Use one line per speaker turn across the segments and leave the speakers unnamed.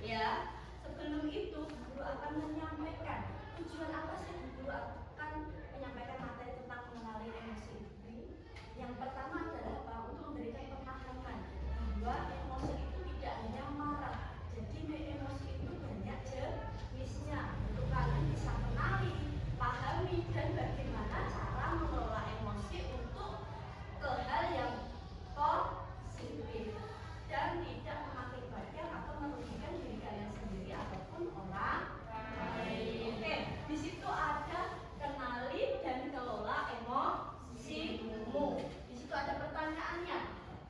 Ya, sebelum itu guru akan menyampaikan tujuan apa sih guru akan menyampaikan materi tentang mengenali emosi ini. Yang pertama adalah apa? Untuk memberikan pemahaman bahwa emosi itu tidak hanya marah. Jadi emosi itu banyak jenisnya. Untuk kalian bisa kenali, pahami, dan bagaimana cara mengelola emosi untuk ke hal yang positif dan tidak mengakibatkan atau merugikan diri kalian sendiri ataupun orang lain. Oke, di situ ada kenali dan kelola emosimu. Di situ ada pertanyaannya.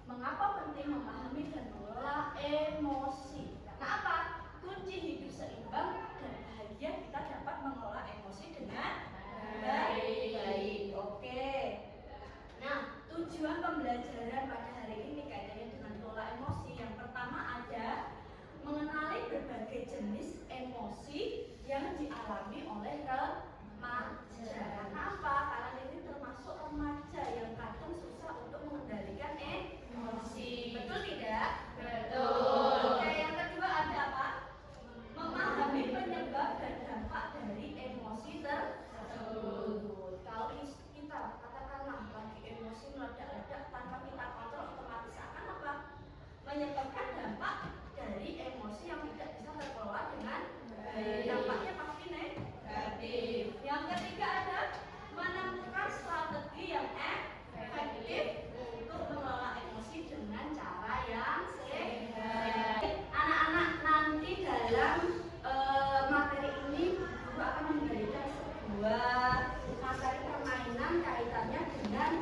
Mengapa penting memahami dan mengelola emosi? Karena apa? Kunci hidup seimbang dan bahagia kita dapat mengelola emosi dengan baik. Oke. Nah, tujuan pembelajaran pada hari ini kaitannya dengan kelola emosi. Yang pertama ada mengenali berbagai jenis emosi yang dialami oleh remaja. Karena apa? Kalian ini termasuk remaja yang kadang susah untuk mengendalikan emosi. Betul tidak? Betul. Oke, yang kedua ada apa? Memahami penyebab dan dampak dari emosi tersebut. Kalau kita katakanlah lagi emosi meledak-ledak tanpa kita kontrol, otomatis akan apa? Menyebabkan dampak dari emosi yang tidak bisa terkelola dengan baik. Dampaknya pasti negatif. Yang ketiga ada menemukan strategi yang efektif untuk mengelola emosi dengan cara yang sehat. Anak-anak nanti dalam materi ini guru akan memberikan sebuah materi permainan kaitannya dengan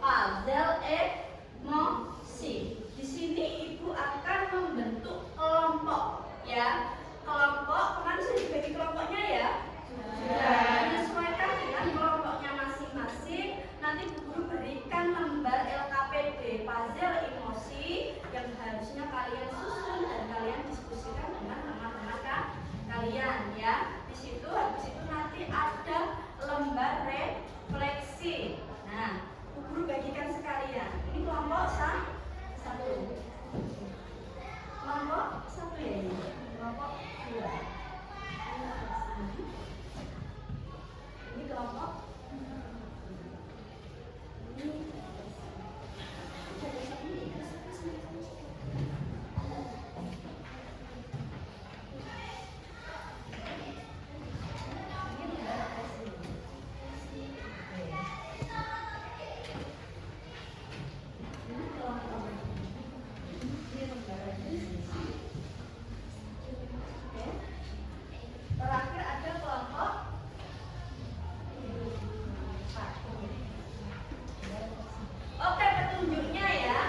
puzzle emosi. Di sini ibu akan membentuk kelompok, ya. Kelompok kemarin sudah dibagi kelompoknya ya. Sudah. Menyesuaikan dengan kelompoknya masing-masing. Nanti guru berikan lembar LKPD puzzle emosi yang harusnya kalian susun dan kalian diskusikan dengan teman-teman kalian, ya. Di situ habis itu nanti ada lembar refleksi. Nah, guru bagikan sekalian. Ini kelompok satu. Kelompok satu ya ini. Kelompok dua. Ini kelompok. Terakhir ada kelompok oke, petunjuknya ya.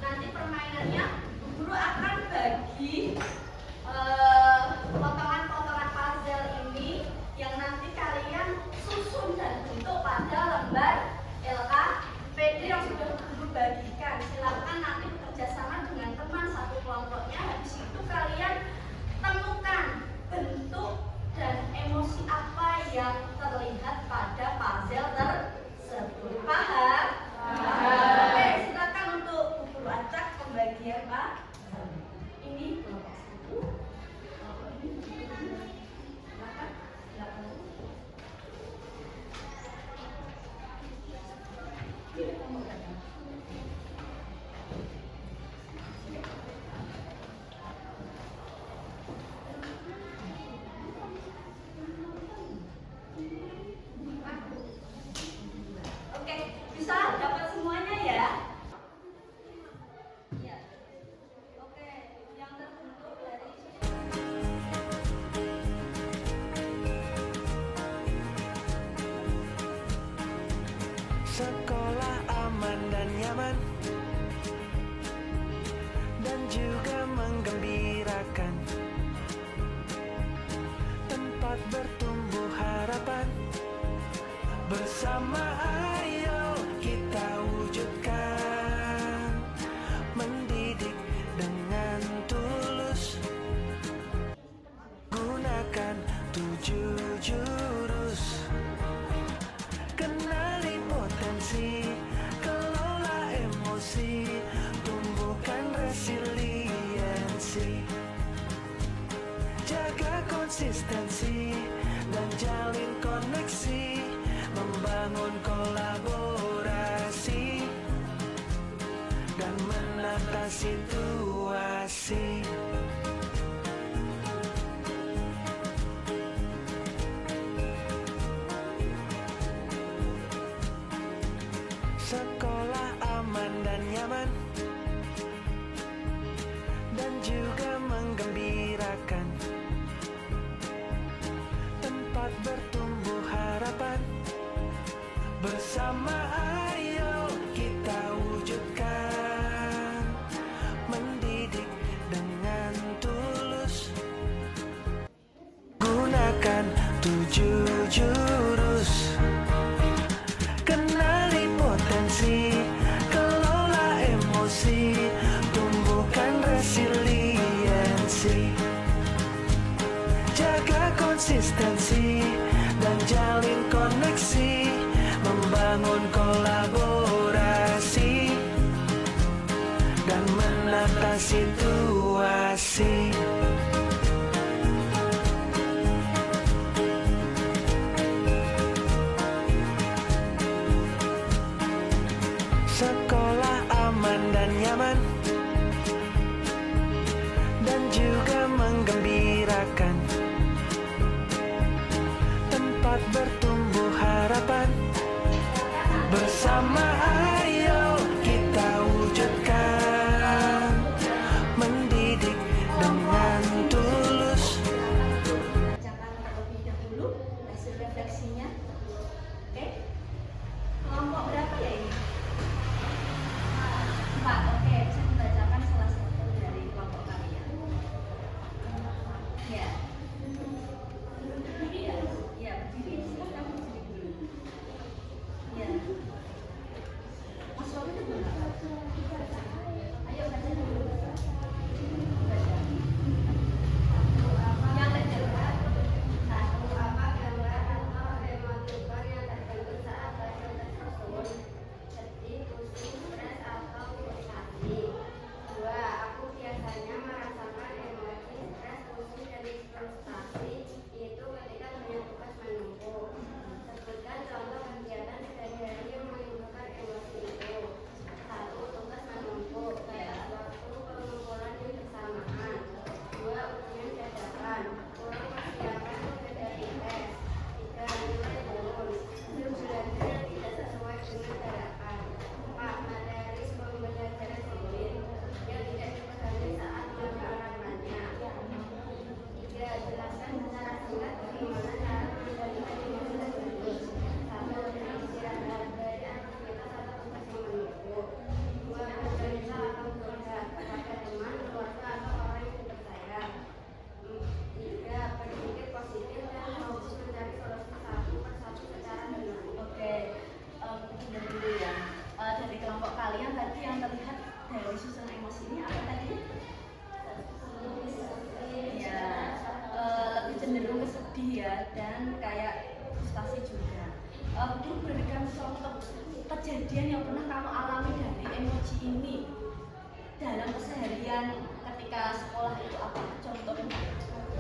Nanti permainannya guru akan bagi potongan-potongan puzzle ini yang nanti kalian susun dan bentuk pada lembar LKPD yang sudah guru bagikan. Silakan nanti bekerja sama dengan teman satu kelompoknya. Habis itu kalian temukan bentuk dan emosi apa yang terlihat pada puzzle tersebut. Paham? Oke, silakan untuk guru acak pembagian Pak. Ini kelompok satu. Kelompok ini silakan. Ini kelompok berapa? Oke, bisa dapat semuanya ya? Ya. Oke, yang terbentuk dari
sekolah aman dan nyaman dan juga menggembirakan, tempat bertumbuh harapan. Bersama ayo kita wujudkan, mendidik dengan tulus, gunakan 7 jurus. Kenali potensi, kelola emosi, tumbuhkan resiliensi. konsistensi dan jalin koneksi, membangun kolaborasi dan menata situasi. Sekolah aman dan nyaman dan juga menggembirakan, tempat bertumbuh harapan. Bersama ayo kita wujudkan, mendidik dengan tulus. Gunakan 7 jurus, kenali potensi, kelola emosi, tumbuhkan resiliensi, jaga konsistensi dan jalin koneksi, membangun kolaborasi dan menata situasi. Sekolah aman dan nyaman dan juga menggembirakan, tempat bertumbuh harapan. Bersama ayo kita wujudkan, mendidik dengan tulus.
Bacakan terlebih dahulu hasil refleksinya. Oke, kelompok berapa ya ini? 4. Oke, bisa dibacakan salah satu dari kelompok kalian. Ya. Berdiri ya? Ya, berdiri. Silakan berdiri dulu. Ya. Mas Robi itu belum baca. Ayo baca dulu. Baca. Yang terdekat. Satu, apa gambar atau emotikon yang terbentuk saat baca teks tersebut? Sedih, pusing, stres, atau frustasi. 2. Aku biasanya merasakan emosi stres, pusing, dan frustasi itu ketika punya tugas menumpuk. Sebutkan contoh kegiatan sehari-hari yang menimbulkan emosi itu. 1. Tugas menumpuk, kayak waktu pengumpulan yang bersamaan. 2. Ujian dadakan, kurang persiapan untuk dari tes. 3. Nilai turun, hasil belajar yang tidak sesuai dengan harapan. 4. Materi pembelajaran sulit yang tidak dipahami saat menggunakannya. 3. Jelaskan secara singkat bagaimana cara mengendalikan emosi tersebut. 1. Dengan istirahat dari aktivitas atau tugas yang menumpuk. 2. Bercerita atau curhat kepada teman, keluarga, atau orang yang dipercaya. 3. Berpikir positif dan fokus mencari solusi satu persatu secara tenang. Oke, kita dulu ya. Dari kelompok kalian tadi yang terlihat dari susunan emosi ini apa tadi? Ya, lebih cenderung ke sedih ya, dan kayak frustasi juga. Guru berikan contoh kejadian yang pernah kamu alami dari emosi ini dalam keseharian ketika sekolah itu apa? Contohnya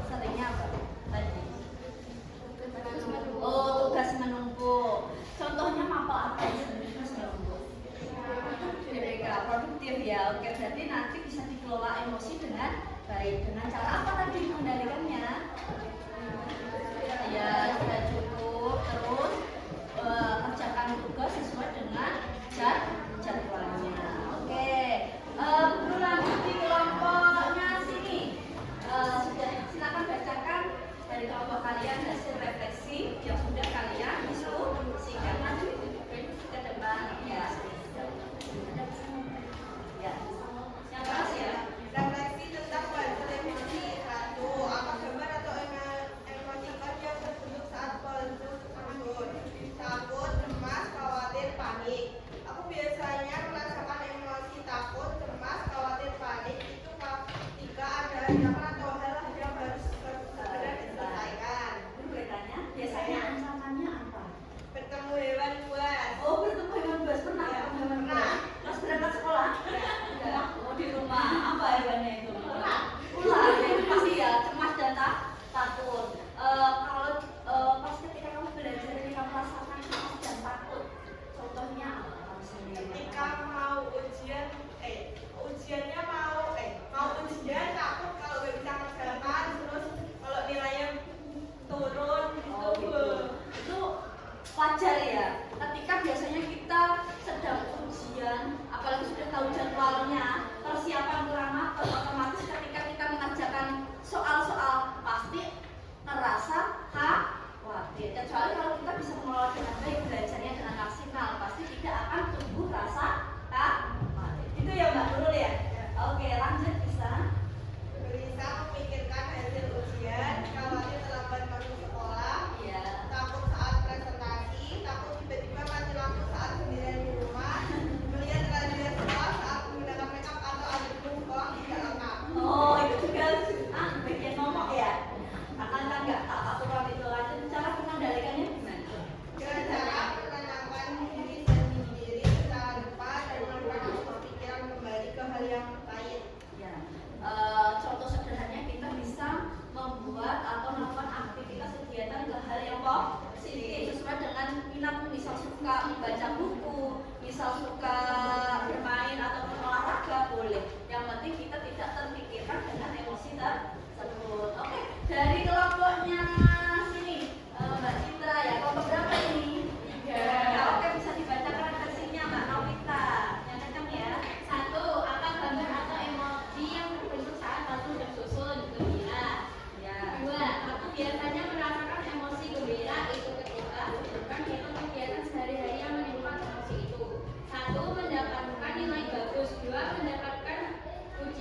seringnya apa tadi? Oh, tugas menumpuk. Contohnya mapel apa ya? Tugas menumpuk. DPK produktif ya. Oke, berarti nanti bisa dikelola emosi dengan baik. Dengan cara apa tadi mengendalikannya? Ya, sudah cukup. Terus kerjakan tugas sesuai dengan jadwalnya. Oke. Guru lanjut di kelompoknya sini. Sudah, silakan bacakan dari kelompok kalian hasil refleksi yang sudah kalian diskusikan. Maju ke depan ya. Ya. Yang keras ya.
Refleksi tentang pelajaran emosi. 1. Apa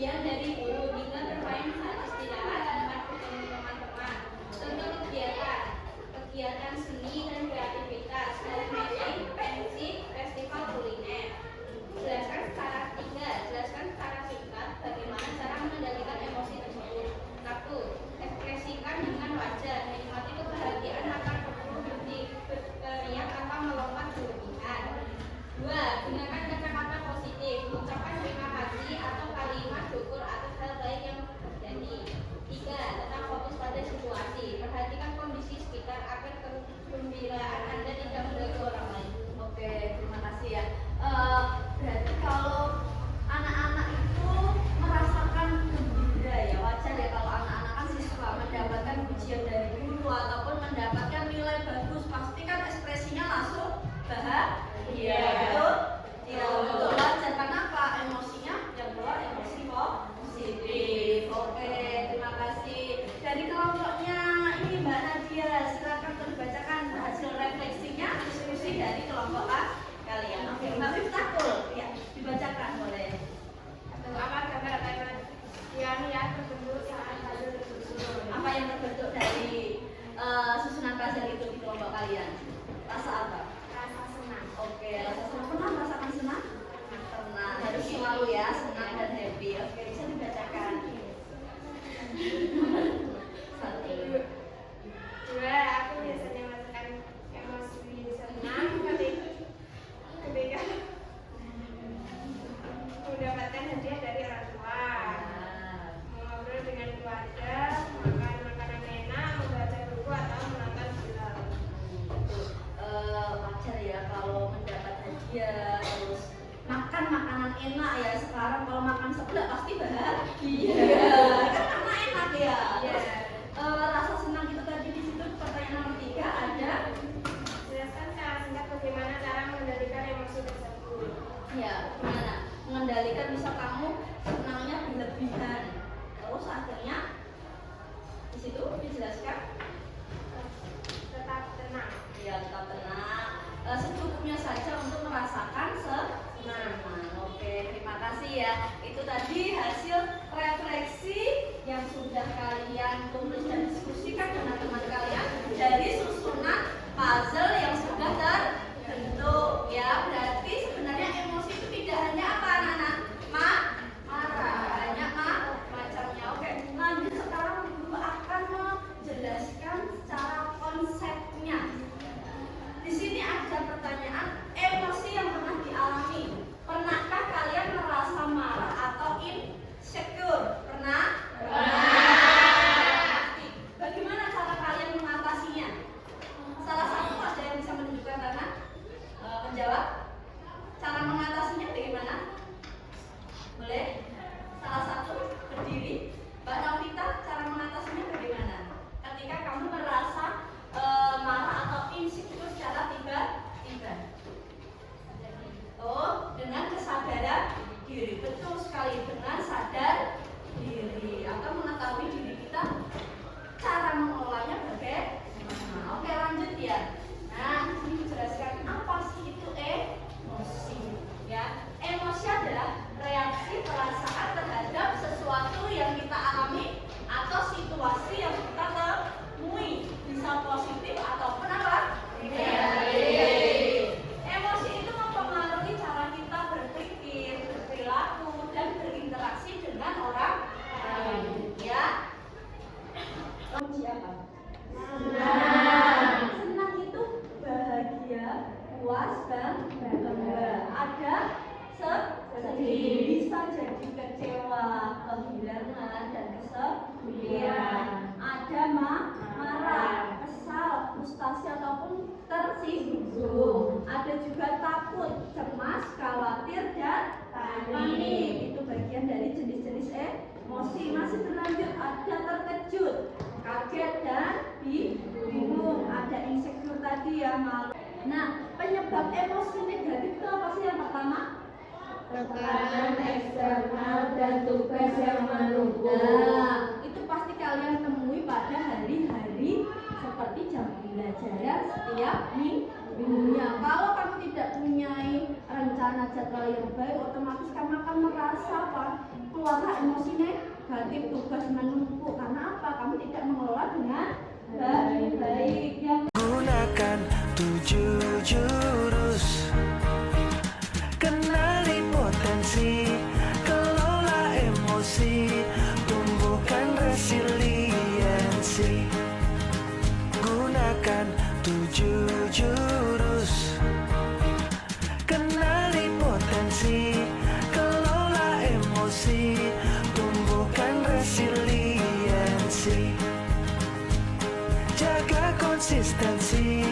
pujian dari guru hingga bermain saat istirahat tempat bertemu teman-teman. Contoh kegiatan seni dan kreativitas, musik, musik, festival kuliner. Jelaskan secara singkat bagaimana cara mengendalikan emosi tersebut. 1. Ekspresikan dengan wajar, menikmati kebahagiaan akan perlu berteriak atau melompat berlebihan. 2. Gunakan kata-kata positif, mengucapkan terima kasih atau kalimat syukur atas hal baik yang terjadi. 3. Tetap fokus pada situasi, perhatikan kondisi sekitar agar kegembiraan Anda tidak mengganggu orang lain.
Oke, terima kasih ya. Berarti kalau anak-anak itu merasakan gembira ya, wajar ya kalau anak-anak kan siswa mendapatkan pujian dari guru ataupun mendapatkan nilai bagus, pasti kan ekspresinya langsung bahagia. Betul? Ya, betul, wajar. Kenapa? Emosinya yang keluar emosi positif. Oke, terima kasih. Dari kelompoknya ini Mbak Nadia, silakan dibacakan hasil refleksinya, diskusi dari kelompok kalian. Oke, Mbak Miftahul, ya, dibacakan boleh.
Apa gambar yang terbentuk saat puzzle tersusun?
Apa yang terbentuk dari susunan puzzle itu di kelompok kalian? Rasa apa?
Rasa senang.
Oke, rasa senang. Pernah merasakan senang? Pernah. Harus selalu ya, senang dan happy. Oke, bisa dibacakan. Satu.
2. Aku biasanya merasakan emosi senang ketika mendapatkan hadiah dari orang tua, mengobrol dengan keluarga, makan makanan enak, membaca buku atau menonton film.
Wajar ya kalau mendapat hadiah, terus makan makanan enak ya. Sekarang kalau makan seblak pasti bahagia. Kan karena enak ya. Terus, rasa senang itu tadi di situ pertanyaan nomor 3 ada.
Jelaskan secara singkat bagaimana cara mengendalikan emosi tersebut.
Ya, gimana? Mengendalikan, bisa kamu senangnya berlebihan. Terus akhirnya di situ dijelaskan
Tetap tenang.
ya tetap tenang, secukupnya saja untuk merasakan senang. Oke, terima kasih ya. Itu tadi hasil refleksi yang sudah kalian tulis dan diskusikan dengan teman kalian dari susunan puzzle yang sudah terbentuk ya. Berarti sebenarnya emosi itu tidak hanya apa anak-anak? Marah, banyak macamnya. Oke, lanjut sekarang Guru akan menjelaskan secara konsepnya. Di sini ada pertanyaan emosi yang pernah dialami. Pernahkah kalian merasa marah atau insecure? Pernah? Bagaimana cara kalian mengatasinya? Salah satu ada yang bisa menunjukkan tangan? Menjawab? Cara mengatasinya bagaimana? Boleh? Salah satu berdiri. Mbak Novita, cara mengatasinya bagaimana? Ketika kamu merasa marah atau insecure secara tiba-tiba. Oh, dengan kesadaran diri. Betul sekali, dengan sadar diri atau mengetahui diri kita, cara mengelolanya bagaimana. Oke, lanjut ya. Nah, ini dijelaskan apa sih itu emosi. Ya, emosi adalah reaksi perasaan terhadap sesuatu yang kita alami atau situasi yang kita temui, bisa positif ataupun apa? Negatif. Emosi itu mempengaruhi cara kita berpikir, berperilaku, dan berinteraksi dengan orang lain. Ya. Emosi apa? Senang itu bahagia, puas, dan bangga. Ada sedih, bisa jadi kecewa, kehilangan, dan kesedihan. Ada marah, kesal, frustasi ataupun tersinggung. Ada juga takut, cemas, khawatir, dan panik. Itu bagian dari jenis-jenis emosi. Masih berlanjut, ada terkejut, kaget, dan bingung. Ada insecure tadi ya, malu. Nah, penyebab emosi negatif itu apa sih yang pertama?
Tekanan eksternal dan tugas yang menumpuk.
Nah, itu pasti kalian temui pada hari-hari seperti jam pembelajaran setiap minggunya. Kalau kamu tidak punya rencana rencana jadwal yang baik, otomatis kamu akan merasa apa? Keluarlah emosi negatif, tugas menumpuk. Karena apa? Kamu tidak mengelola dengan baik. Yang
Gunakan 7 jurus, kenali potensi, kelola emosi, tumbuhkan resiliensi. Gunakan 7 jurus, kenali potensi, kelola emosi, tumbuhkan resiliensi. Jaga konsistensi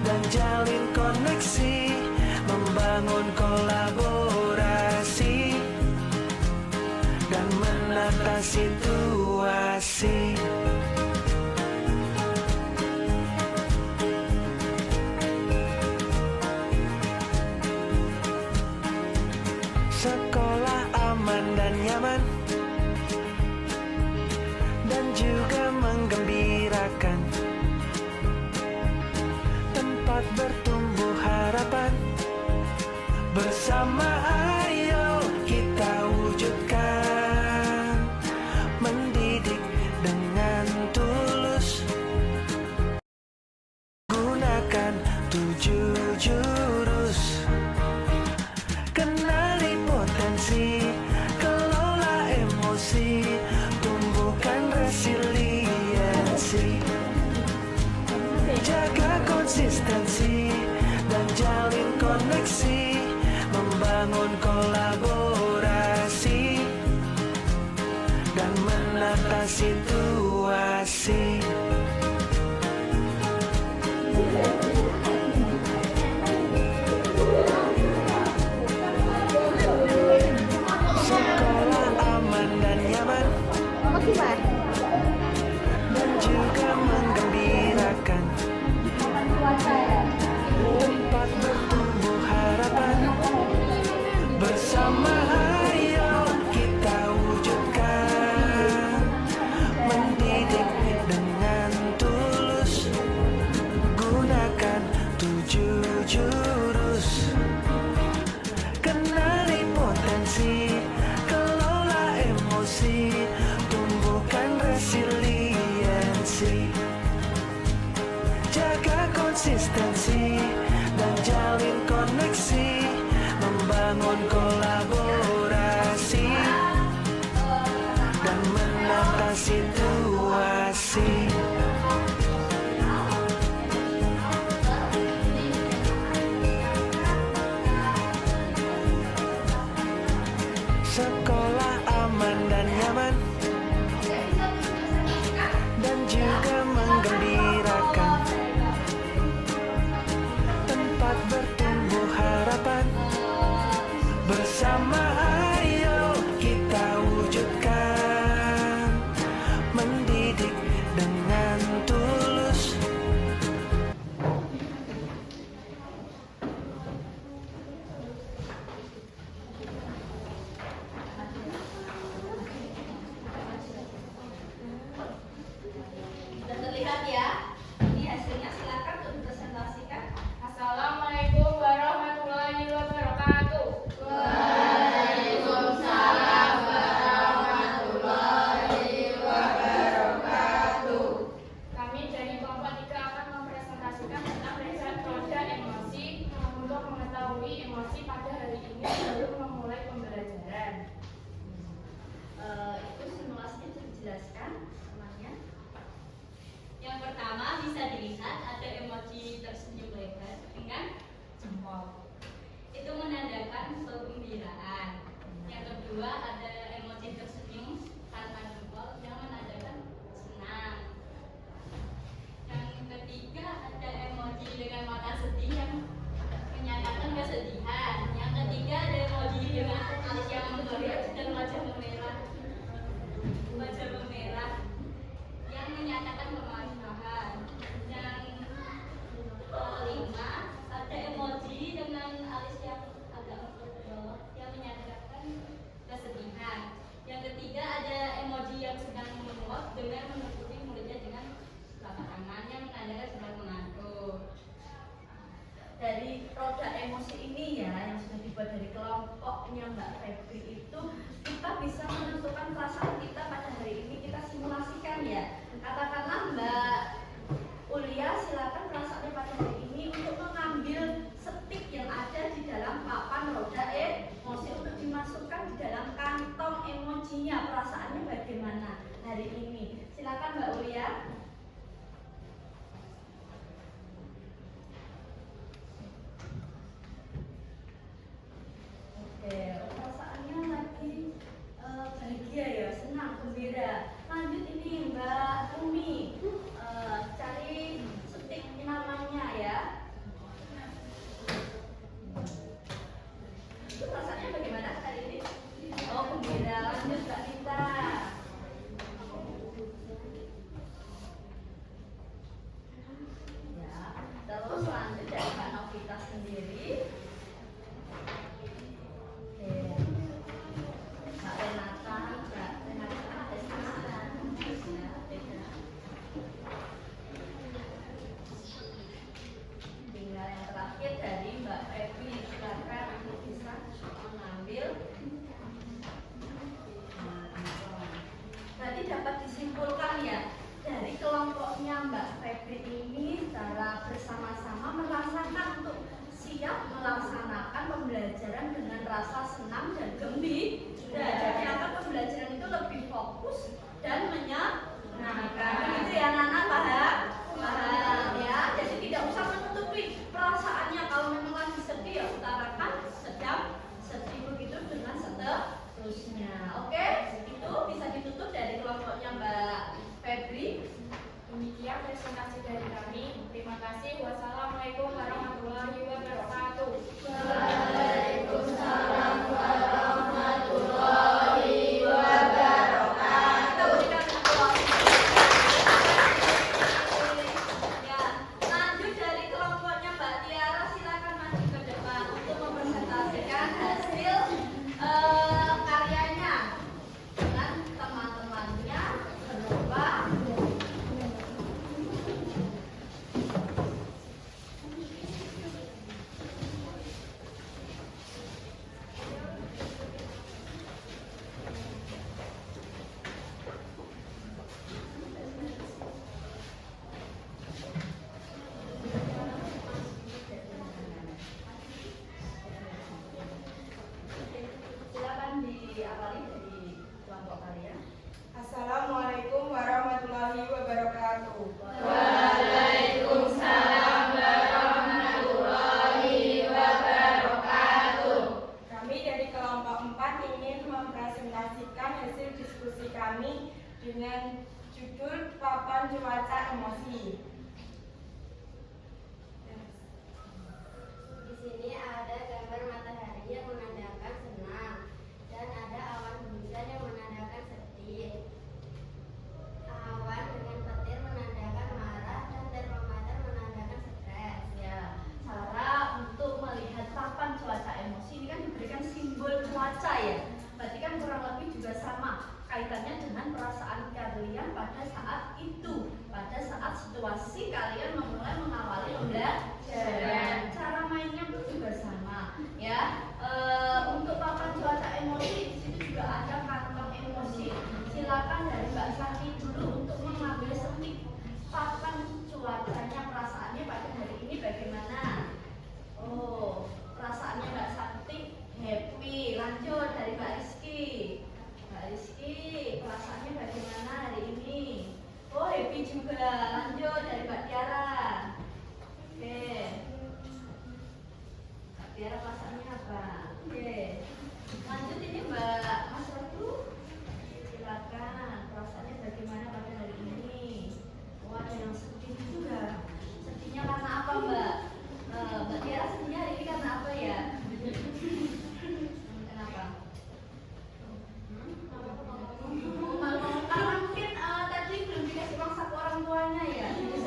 dan jalin koneksi, membangun kolaborasi dan menata situasi. Sekolah aman dan nyaman dan juga menggembirakan, tempat bertumbuh harapan. Bersama ayo kita wujudkan, mendidik dengan tulus. Gunakan 7 jurus, kenali potensi, kelola emosi, tumbuhkan resiliensi. Jaga konsistensi dan jalin koneksi, membangun kolaborasi dan menata situasi. Sekolah aman dan nyaman dan juga menggembirakan, tempat bertumbuh harapan. Bersama ayo kita wujudkan, mendidik dengan tulus. Gunakan 7 jurus, kenali potensi, kelola emosi, tumbuhkan resiliensi. Jaga konsistensi dan jalin koneksi, membangun kolaborasi dan menata situasi. Sekolah aman dan nyaman dan juga menggembirakan, tempat bertumbuh harapan. Bersama ayo kita wujudkan, mendidik dengan tulus.
sudah terlihat ya. Ini hasilnya, silakan untuk dipresentasikan.
Assalamualaikum warahmatullahi wabarakatuh. Kami dari kelompok 3 akan mempresentasikan tentang riset roda emosi untuk mengetahui emosi pada hari ini sebelum memulai pembelajaran.
Itu simulasinya sudah dijelaskan temannya.
Yang pertama bisa dilihat ada emoji tersenyum lebar dengan jempol. Itu menandakan kegembiraan. Yang kedua ada emoji tersenyum tanpa jempol yang menandakan senang. Yang ketiga ada emoji dengan mata sedih yang menyatakan kesedihan. Yang ketiga ada emoji dengan alis yang menggeliat dan wajah memerah yang menyatakan kemarahan. Yang kelima ada emoji dengan alis yang agak ke bawah yang menyatakan kesedihan.
kelompoknya Mbak Febri itu kita bisa menentukan perasaan kita pada hari ini, kita simulasikan ya. Katakanlah Mbak Ulia, silakan perasaannya pada hari ini untuk mengambil stik yang ada di dalam papan roda emosi untuk dimasukkan di dalam kantong emojinya. Perasaannya bagaimana hari ini? Silakan Mbak Ulia. Oke, perasaannya lagi bahagia ya, senang, gembira. Lanjut ini Mbak Umi, cari stik namanya ya. Itu perasaannya bagaimana hari ini? Oh, gembira. Lanjut Mbak Tita. Ya, terus lanjut dari Mbak Novita sendiri. Mbak Renata, tinggal yang terakhir dari Mbak Febri. Silakan untuk bisa mengambil. Berarti dapat disimpulkan ya, dari kelompoknya Mbak Febri ini secara bersama-sama merasakan untuk siap melaksanakan pembelajaran dengan rasa senang dan gembira. Jadi apa, pembelajaran itu lebih fokus dan menyenangkan. Gitu ya Nana, paham? Paham ya. Jadi tidak usah menutupi perasaannya. Kalau memang lagi sedih ya utarakan sedang sedih, begitu dengan seterusnya. Oke, itu bisa ditutup dari kelompoknya Mbak Febri.
Demikian presentasi dari kami. Terima kasih. Wassalamualaikum warahmatullahi wabarakatuh.
Waalaikumsalam warahmatullahi wabarakatuh. Kita berikan aplaus. Ya, lanjut dari kelompoknya Mbak Tiara, silakan maju ke depan untuk mempresentasikan hasil karyanya dengan teman-temannya berupa silakan diawali dari kelompok kalian.
Assalamualaikum warahmatullahi wabarakatuh.
Waalaikumsalam warahmatullahi wabarakatuh.
Kami dari kelompok 4 ingin mempresentasikan hasil diskusi kami dengan judul Papan Cuaca Emosi.
Di sini ada gambar matahari yang menandakan senang dan ada awan hujan yang menandakan sedih. Awan dengan petir menandakan marah dan termometer menandakan stres.
Ya, cara untuk melihat papan cuaca emosi ini kan diberikan simbol cuaca ya. Berarti kan kurang lebih juga sama kaitannya dengan perasaan kalian pada saat itu, pada saat situasi kalian memulai mengawali pembelajaran. Cara mainnya pun juga sama ya. Untuk papan cuaca emosi di situ juga ada kantong emosi. Silakan dari Mbak Santi dulu untuk mengambil stik papan cuacanya, perasaannya pada hari ini bagaimana? Oh, perasaannya Mbak Santi happy. Lanjut dari Mbak Rizky. Mbak Rizky, perasaannya bagaimana hari ini? Oh, happy juga. Lanjut dari Mbak Tiara. Oke. Mbak Tiara perasaannya apa? Oke. Lanjut ini Mbak Mas Ratu. Silakan, perasaannya bagaimana pada hari ini? Oh, ada yang sedih juga. Sedihnya karena apa Mbak? Mbak Tiara sedihnya hari ini karena apa ya? Kenapa? Karena mungkin tadi belum dikasih uang saku orang tuanya ya. Jadi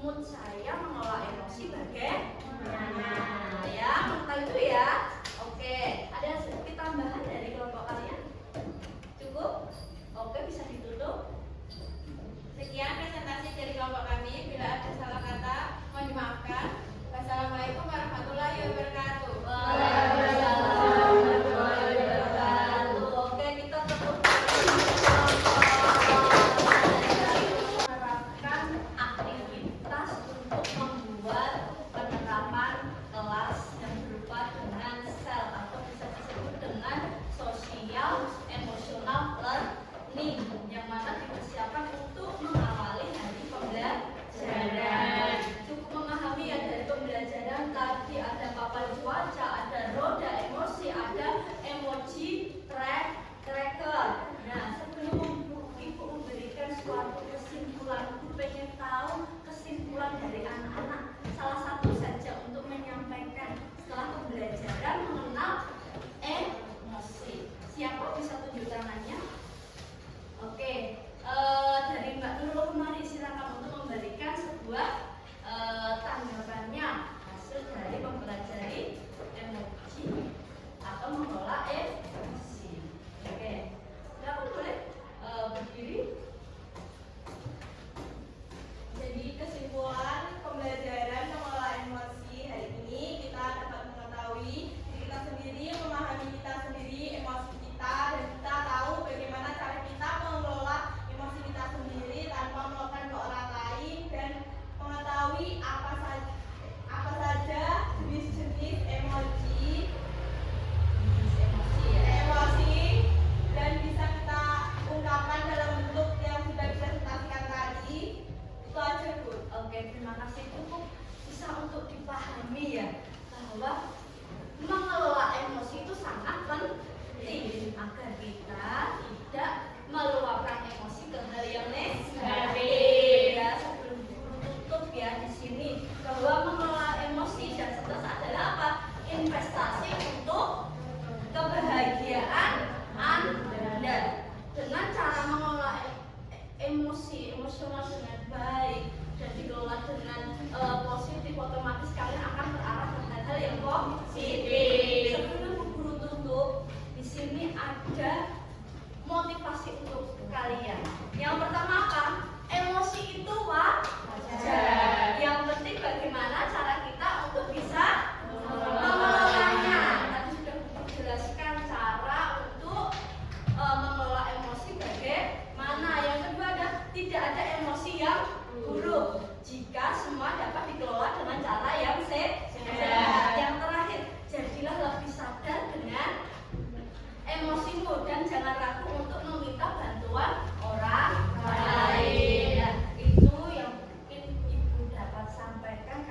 mood saya, mengelola emosi bagaimana. Ya, tentang itu ya. Oke, ada sedikit tambahan dari kelompok kalian? Cukup? Oke, bisa ditutup.
Sekian presentasi dari kelompok kami. Bila ada salah kata, mohon dimaafkan. Wassalamualaikum warahmatullahi wabarakatuh.
Waalaikumsalam warahmatullahi wabarakatuh. Oke, kita tepuk menerapkan aktivitas untuk membuat penerapan kelas yang berupa dengan sel atau bisa disebut dengan social emotional learning yang mana dipersiapkan untuk mengawali hari pembelajaran. Cukup memahami ya dari pembelajaran tadi ada papan cuaca, ada roda emosi, ada emoji tracker. Nah, sebelum Ibu memberikan suatu kesimpulan, Ibu pengen tahu kesimpulan dari anak-anak. Salah satu saja untuk menyampaikan setelah pembelajaran mengenal emosi. Siapa bisa tunjuk tangannya? Oke, dari Mbak Nurul kemarin silakan untuk memberikan sebuah tanggapannya hasil dari mempelajari emoji atau mengelola emosi. Oke, silakan boleh berdiri.
Jadi kesimpulan pembelajaran mengelola emosi hari ini kita dapat mengetahui diri kita sendiri, memahami kita sendiri, emosi kita, dan kita tahu bagaimana cara kita mengelola emosi kita sendiri tanpa melakukan ke orang lain, dan mengetahui apa saja jenis-jenis emoji dan bisa kita ungkapkan dalam bentuk yang sudah dipresentasikan tadi. Itu aja, Bu.
Oke, terima kasih. Cukup bisa untuk dipahami ya bahwa mengelola emosi itu sangat penting agar kita tidak meluapkan emosi ke hal yang negatif. Ya, sebelum tutup ya di sini bahwa mengelola emosi dan stres adalah apa? Investasi untuk kebahagiaan Anda. Dengan cara mengelola emosi emosional dengan baik dan dikelola dengan positif, otomatis kalian akan terarah ke hal-hal yang positif. Sebelum guru tutup, di sini ada motivasi untuk kalian. Yang pertama apa? Emosi itu wajar. Yang penting bagaimana cara kita untuk bisa mengelolanya. Tadi sudah dijelaskan cara untuk mengelola emosi bagaimana. Yang kedua ada tidak ada emosi yang buruk jika semua dapat dikelola dengan cara yang sehat. Yang terakhir, jadilah lebih sadar dengan emosimu dan jangan ragu untuk meminta bantuan orang lain. Nah, itu yang mungkin Ibu dapat sampaikan